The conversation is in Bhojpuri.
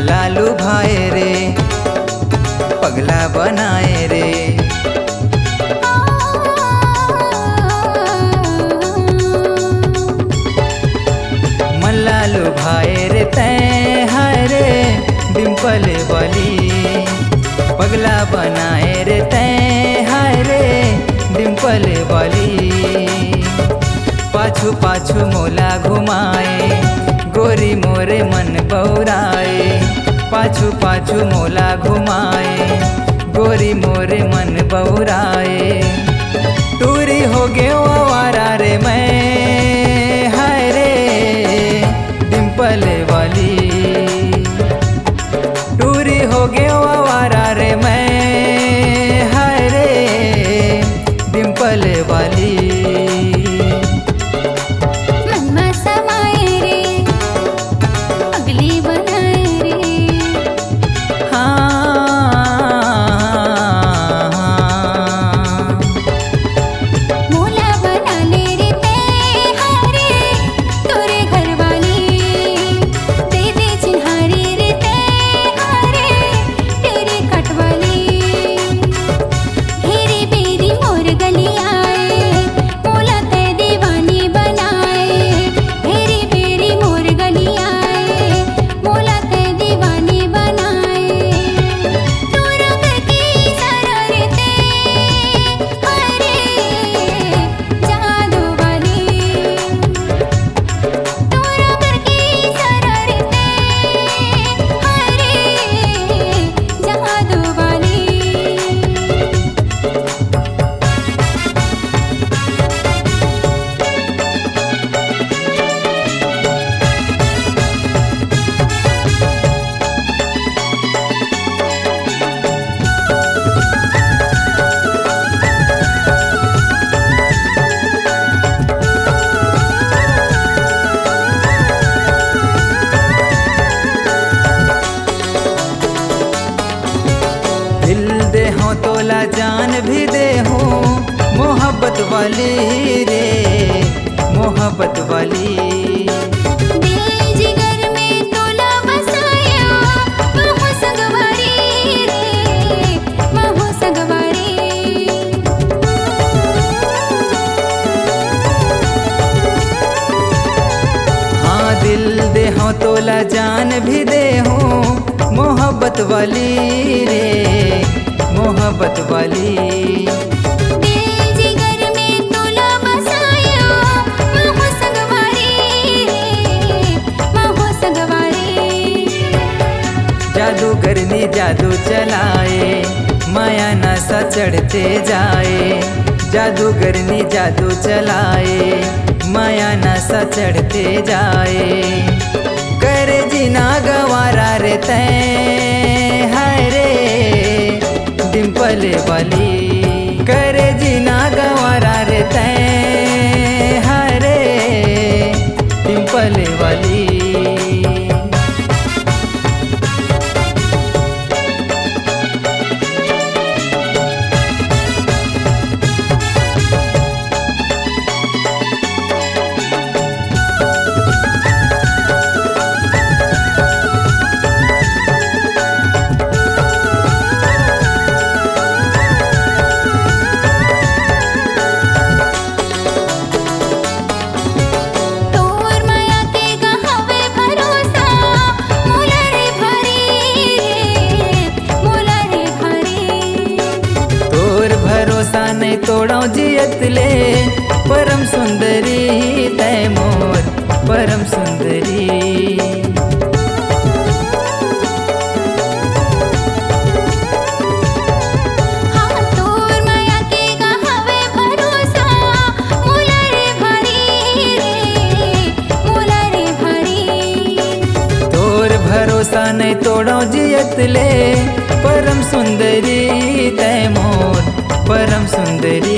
मला लुभाए रे, पगला बनाए रे। मला लुभाए रे तैं हाय रे डिम्पल वाली, पगला बनाए रे तैं हाय रे डिम्पल वाली। पाछू पाछू मोला घुमाए गोरी मोरे मन बौराए, पाछू पाछू मोला घुमाए गोरी मोरे मन बौराए। टूरी हो गयो आवारा रे मैं हाय रे डिम्पल वाली, टूरी हो गयो आवारा रे मैं हाय रे डिम्पल वाली। दिल दे हो तोला जान भी दे हो मोहब्बत वाली रे, मोहब्बत वाली। दिल जिगर में तोला बसाया महु संगवारी रे, महु संगवारी। हाँ दिल दे हो तोला जान भी दे हो मोहब्बत वाली रे, मोहब्बत वाली। दिल जिगर में तोला बसाया महु संगवारी रे, महु संगवारी। जादूगर ने जादू चलाए माया नशा चढ़ते जाए, जादूगर ने जादू चलाए माया नशा चढ़ते जाए। करे जीना गवारा रे तैं हाय रे डिम्पल वाली, करे जीना गवारा रे तैं हाय रे डिम्पल वाली। तोड़ो जियत ले परम सुंदरी तै मोर परम सुंदरी। हाँ तोर माया के गहवे भरोसा मोला रे भारी रे, मोला रे भारी। तोर भरोसा नहीं तोड़ो जियत ले परम सुंदरी तै मोर परम सुंदरी।